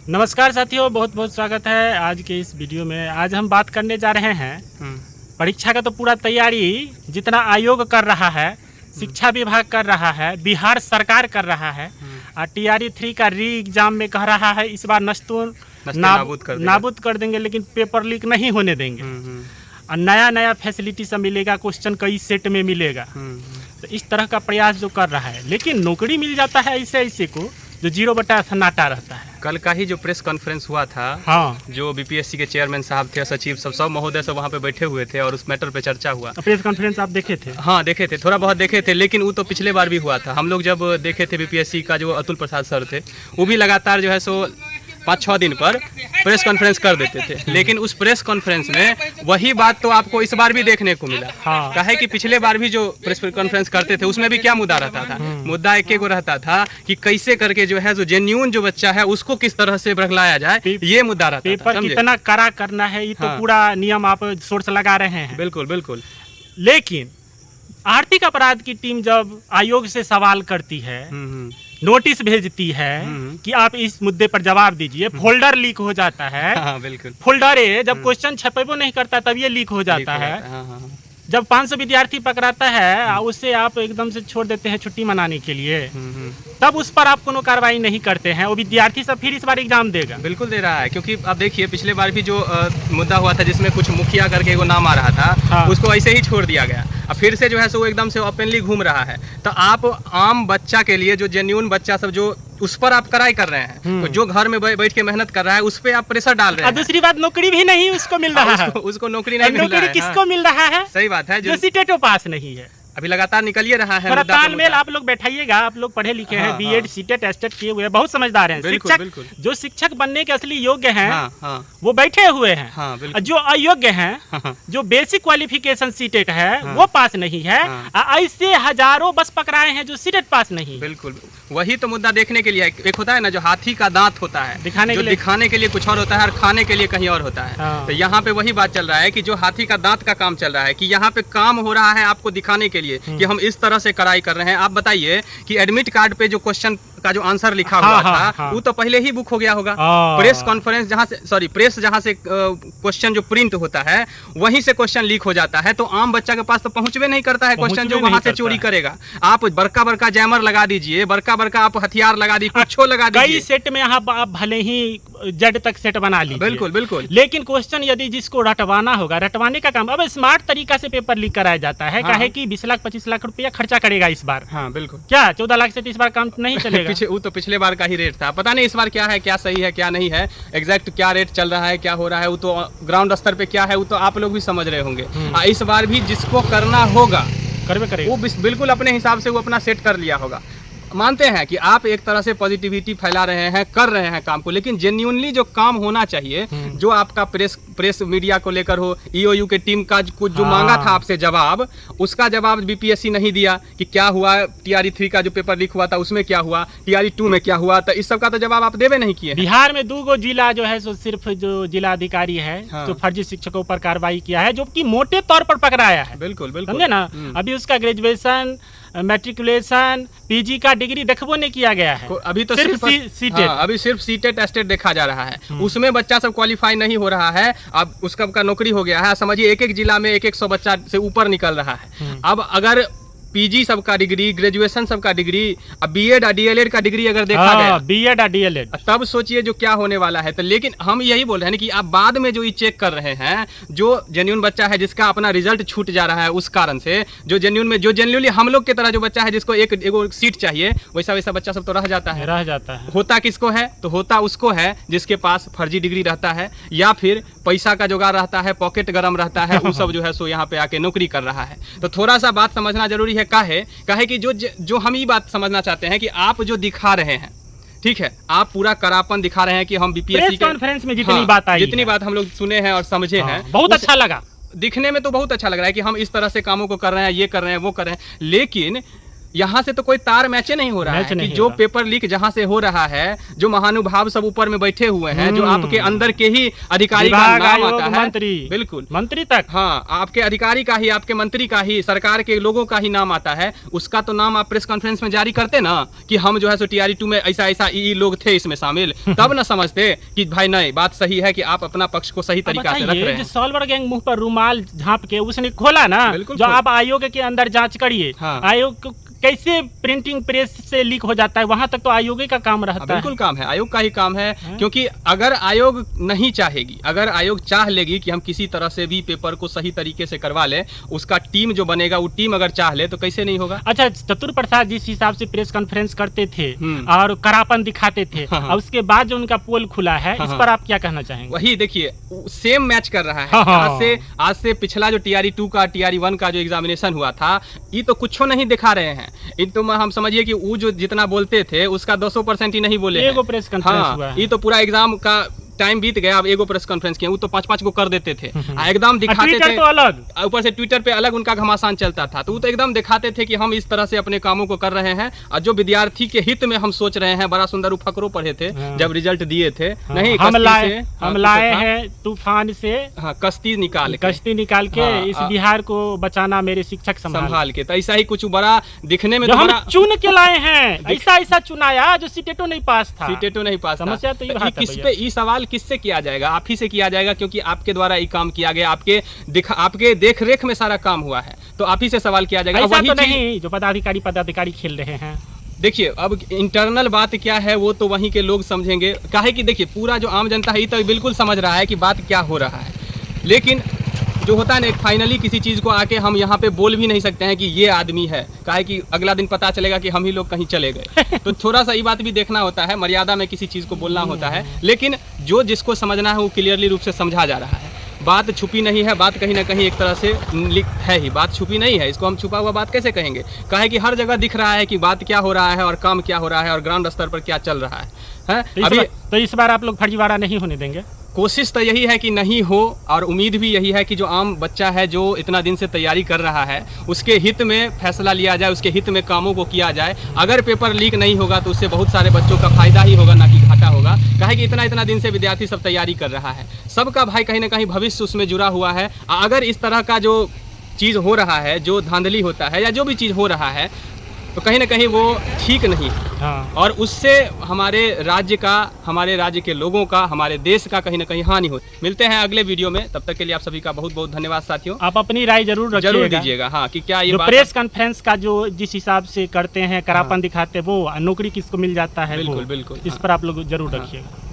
नमस्कार साथियों, बहुत बहुत स्वागत है आज के इस वीडियो में। आज हम बात करने जा रहे हैं परीक्षा का तो पूरा तैयारी जितना आयोग कर रहा है, शिक्षा विभाग कर रहा है, बिहार सरकार कर रहा है और TRE 3 का री एग्जाम में कह रहा है इस बार नाबूद कर देंगे, लेकिन पेपर लीक नहीं होने देंगे और नया नया फैसिलिटी सब मिलेगा, क्वेश्चन कई सेट में मिलेगा। तो इस तरह का प्रयास जो कर रहा है, लेकिन नौकरी मिल जाता है ऐसे ऐसे को जो 0 सन्नाटा रहता है। कल का ही जो प्रेस कॉन्फ्रेंस हुआ था, हाँ, जो BPSC के चेयरमैन साहब थे, सचिव सब महोदय सब वहाँ पे बैठे हुए थे और उस मैटर पे चर्चा हुआ। प्रेस कॉन्फ्रेंस आप देखे थे? हाँ देखे थे, थोड़ा बहुत देखे थे, लेकिन वो तो पिछले बार भी हुआ था। हम लोग जब देखे थे BPSC का जो अतुल प्रसाद सर थे, वो भी लगातार जो है सो 5-6 दिन पर प्रेस कॉन्फ्रेंस कर देते थे, लेकिन उस प्रेस कॉन्फ्रेंस में वही बात तो आपको इस बार भी देखने को मिला। हाँ। कहे कि पिछले बार भी जो प्रेस कॉन्फ्रेंस करते थे उसमें भी क्या मुद्दा रहता था? मुद्दा एक ही को रहता था कि कैसे करके जो है जो जेन्युइन जो बच्चा है उसको किस तरह से बरगलाया जाए, ये मुद्दा रहता था। पेपर कितना कड़ा करना है, ये तो पूरा नियम आप सोर्स लगा रहे हैं। बिल्कुल बिल्कुल। लेकिन आर्थिक अपराध की टीम जब आयोग से सवाल करती है, नोटिस भेजती है कि आप इस मुद्दे पर जवाब दीजिए, फोल्डर लीक हो जाता है। हाँ, बिल्कुल। फोल्डर जब क्वेश्चन छपेबो नहीं करता तब ये लीक हो जाता है। जब 500 विद्यार्थी पकड़ाता है उससे आप एकदम से छोड़ देते हैं छुट्टी मनाने के लिए, तब उस पर आप कोनो कार्रवाई नहीं करते हैं। वो विद्यार्थी सब फिर इस बार एग्जाम देगा। बिल्कुल दे रहा है, क्योंकि आप देखिए पिछले बार भी जो मुद्दा हुआ था जिसमें कुछ मुखिया करके वो नाम आ रहा था, हाँ। उसको ऐसे ही छोड़ दिया गया। अब फिर से जो है सो वो एकदम से ओपनली घूम रहा है। तो आप आम बच्चा के लिए जो जेन्युइन बच्चा सब जो उस पर आप कराई कर रहे हैं, तो जो घर में बैठ के मेहनत कर रहा है उस पर आप प्रेशर डाल रहे हैं। दूसरी बात, नौकरी भी नहीं उसको मिल रहा है। उसको नौकरी नहीं मिल रहा है। नौकरी किसको मिल रहा है? सही बात है, जो सीटेटो पास नहीं है। अभी लगातार निकल ही रहा है। तालमेल आप लोग बैठाइएगा, आप लोग पढ़े लिखे हैं, B.Ed सीटेट टेस्टेड किए हुए हैं, बहुत समझदार हैं। शिक्षक जो शिक्षक बनने के असली योग्य हैं, वो बैठे हुए हैं। जो अयोग्य हैं, जो बेसिक क्वालिफिकेशन सीटेट है वो पास नहीं है। ऐसे हजारों बस पकड़ाए हैं जो सीटेट पास नहीं। बिल्कुल वही तो मुद्दा देखने के लिए। एक होता है ना जो हाथी का दांत होता है, दिखाने के लिए कुछ और होता है और खाने के लिए कहीं और होता है। तो यहाँ पे वही बात चल रहा है कि जो हाथी का दांत का काम चल रहा है, कि यहाँ पे काम हो रहा है आपको दिखाने के लिए कि हम इस तरह से कराई कर रहे हैं। आप बताइए कि एडमिट कार्ड पे जो क्वेश्चन का जो आंसर लिखा हुआ था वो तो पहले ही बुक हो गया होगा। प्रेस कॉन्फ्रेंस प्रेस जहाँ से क्वेश्चन जो प्रिंट होता है वहीं से क्वेश्चन लीक हो जाता है। तो आम बच्चा के पास तो पहुंचबे नहीं करता है क्वेश्चन, जो वहां से चोरी करेगा। आप बड़का जैमर लगा दीजिए, बड़का आप हथियार लगा दीजिए, कुछ लगा दीजिए। कई सेट में आप भले ही जेड तक सेट बना लीजिए, बिल्कुल बिल्कुल, लेकिन क्वेश्चन यदि जिसको रटवाना होगा, रटवाने का काम अब स्मार्ट तरीका से पेपर लीक कराया जाता है। काहे कि 20 लाख 25 लाख रुपया खर्चा करेगा इस बार। हाँ बिल्कुल। क्या 14 लाख से इस बार काम नहीं चलेगा? वो तो पिछले बार का ही रेट था, पता नहीं इस बार क्या है, क्या सही है क्या नहीं है, एग्जैक्ट क्या रेट चल रहा है, क्या हो रहा है, वो तो ग्राउंड स्तर पे क्या है वो तो आप लोग भी समझ रहे होंगे। इस बार भी जिसको करना होगा वो बिल्कुल अपने हिसाब से वो अपना सेट कर लिया होगा। मानते हैं कि आप एक तरह से पॉजिटिविटी फैला रहे हैं, कर रहे हैं काम को, लेकिन जेन्युइनली जो काम होना चाहिए, जो आपका प्रेस मीडिया को लेकर हो, EOU के टीम का कुछ जो मांगा था आपसे जवाब, उसका जवाब BPSC नहीं दिया कि क्या हुआ, TRE 3 का जो पेपर लीक हुआ था उसमें क्या हुआ, TRE 2 में क्या हुआ, तो इस सब का तो जवाब आप देवे नहीं किए। बिहार में 2 जिला जो है सो सिर्फ जो जिला अधिकारी है जो फर्जी शिक्षकों पर कार्रवाई किया है, जो कि मोटे तौर पर पकड़ाया है। बिल्कुल बिल्कुल, समझे ना। अभी उसका ग्रेजुएशन, मैट्रिकुलेशन, PG का डिग्री देखबो नहीं किया गया है। अभी तो सिर्फ सीटेट, अभी सिर्फ सीटेट टेस्टेड देखा जा रहा है, उसमें बच्चा सब क्वालिफाई नहीं हो रहा है। अब उसका का नौकरी हो गया है, समझिए एक जिला में 100 बच्चा से ऊपर निकल रहा है। अब अगर PG सबका डिग्री, ग्रेजुएशन सबका डिग्री, अब B.Ed और DLED का डिग्री अगर देखा गया, B.Ed और DLED, तब सोचिए जो क्या होने वाला है। तो लेकिन हम यही बोल रहे हैं कि आप बाद में जो ये चेक कर रहे हैं, जो जेन्युइन बच्चा है जिसका अपना रिजल्ट छूट जा रहा है उस कारण से, जो जेन्युइनली हम लोग की तरह जो बच्चा है जिसको एक सीट चाहिए, वैसा बच्चा सब तो रह जाता है। होता किसको है? तो होता उसको है जिसके पास फर्जी डिग्री रहता है या फिर पैसा का जुगाड़ रहता है, पॉकेट गरम रहता है, वो सब जो है सो यहाँ पे आके नौकरी कर रहा है। तो थोड़ा सा बात समझना जरूरी है। काहे कि जो हम ये बात समझना चाहते हैं कि आप जो दिखा रहे हैं, ठीक है, आप पूरा करापन दिखा रहे हैं कि हम BPSC कॉन्फ्रेंस में जितनी बात हम लोग सुने हैं और समझे हैं, बहुत अच्छा लगा। दिखने में तो बहुत अच्छा लग रहा है कि हम इस तरह से कामों को कर रहे हैं, ये कर रहे हैं, वो कर रहे हैं, लेकिन यहाँ से तो कोई तार मैच नहीं हो रहा है कि जो पेपर लीक जहाँ से हो रहा है, जो महानुभाव सब ऊपर में बैठे हुए हैं, जो आपके अंदर के ही अधिकारी का नाम आता है, मंत्री, बिल्कुल मंत्री तक, हाँ, आपके अधिकारी का ही, आपके मंत्री का ही, सरकार के लोगों का ही नाम आता है, उसका तो नाम आप प्रेस कॉन्फ्रेंस में जारी करते ना कि हम जो है सो TRE 2 में ऐसा ऐसा ई लोग थे इसमें शामिल, तब ना समझते कि भाई नहीं, बात सही है कि आप अपना पक्ष को सही तरीका से रख रहे हैं। सॉल्वर गैंग मुंह पर रुमाल झांप के उसने खोला ना, जो आप आयोग के अंदर जांच करिए, आयोग कैसे प्रिंटिंग प्रेस से लीक हो जाता है, वहां तक तो आयोग का काम रहता है। बिल्कुल काम है, आयोग का ही काम है, क्योंकि अगर आयोग नहीं चाहेगी, अगर आयोग चाह लेगी कि हम किसी तरह से भी पेपर को सही तरीके से करवा ले, उसका टीम जो बनेगा वो टीम अगर चाह ले तो कैसे नहीं होगा। अच्छा, चतुर प्रसाद जिस हिसाब से प्रेस कॉन्फ्रेंस करते थे और करापन दिखाते थे, और उसके बाद जो उनका पोल खुला है, इस पर आप क्या कहना चाहेंगे? वही देखिए, सेम मैच कर रहा है। आज से पिछला जो TRE 2 का, TRE 1 का जो एग्जामिनेशन हुआ था, ये तो कुछ नहीं दिखा रहे हैं। इन तो हम समझिए कि वो जो जितना बोलते थे उसका 200% ही नहीं बोले। एगो प्रेस कॉन्फ्रेंस हुआ है। ये तो पूरा एग्जाम का टाइम बीत गया, अब एगो प्रेस कॉन्फ्रेंस किया, वो तो 5-5 को कर देते थे, एकदम दिखाते थे, तो अलग, ऊपर से ट्विटर पे अलग उनका घमासान चलता था, तो वो तो एकदम दिखाते थे कि हम इस तरह से अपने कामों को कर रहे हैं, और जो विद्यार्थी के हित में हम सोच रहे हैं, बड़ा सुंदर फकरो पढ़े थे जब रिजल्ट दिए थे। नहीं, हम लाए हैं तूफान से कश्ती निकाल के इस बिहार को बचाना मेरे शिक्षक संभाल के, तो ऐसा ही कुछ बड़ा दिखने में हम चुन के लाए हैं, ऐसा चुनाया जो सीटेटो नहीं पास था। समस्या तो ये सवाल किससे किया जाएगा? आप ही से किया जाएगा, क्योंकि आपके द्वारा ये काम किया गया, आपके देख रेख में सारा काम हुआ है, तो आप ही से सवाल किया जाएगा। ऐसा तो नहीं जो पदाधिकारी खेल रहे हैं। देखिए, अब इंटरनल बात क्या है वो तो वहीं के लोग समझेंगे, काहे कि देखिए पूरा जो आम जनता है ये तो बिल्कुल समझ रहा है कि बात क्या हो रहा है, लेकिन जो होता है ना, फाइनली किसी चीज़ को आके हम यहाँ पे बोल भी नहीं सकते हैं कि ये आदमी है, काहे कि अगला दिन पता चलेगा कि हम ही लोग कहीं चले गए। तो थोड़ा सा ये बात भी देखना होता है, मर्यादा में किसी चीज़ को बोलना होता है, लेकिन जो जिसको समझना है वो क्लियरली रूप से समझा जा रहा है। बात छुपी नहीं है, बात कहीं ना कहीं एक तरह से है ही, बात छुपी नहीं है, इसको हम छुपा हुआ बात कैसे कहेंगे? काहे कि हर जगह दिख रहा है कि बात क्या हो रहा है और काम क्या हो रहा है और ग्राउंड स्तर पर क्या चल रहा है। तो इस बार आप लोग फर्जीवाड़ा नहीं होने देंगे? कोशिश तो यही है कि नहीं हो, और उम्मीद भी यही है कि जो आम बच्चा है जो इतना दिन से तैयारी कर रहा है, उसके हित में फैसला लिया जाए, उसके हित में कामों को किया जाए। अगर पेपर लीक नहीं होगा तो उससे बहुत सारे बच्चों का फायदा ही होगा, ना कि घाटा होगा। काहे कि इतना दिन से विद्यार्थी सब तैयारी कर रहा है, सबका भाई कहीं ना कहीं भविष्य उसमें जुड़ा हुआ है। अगर इस तरह का जो चीज़ हो रहा है, जो धांधली होता है या जो भी चीज़ हो रहा है, तो कहीं ना कहीं वो ठीक नहीं है, और उससे हमारे राज्य के लोगों का, हमारे देश का कहीं ना कहीं हानि हो। मिलते हैं अगले वीडियो में, तब तक के लिए आप सभी का बहुत बहुत धन्यवाद साथियों। आप अपनी राय जरूर दीजिएगा, हाँ, कि क्या ये प्रेस कॉन्फ्रेंस का जो जिस हिसाब से करते हैं, करापन दिखाते हैं, वो नौकरी किसको मिल जाता है, बिल्कुल इस पर आप लोग जरूर रखिएगा।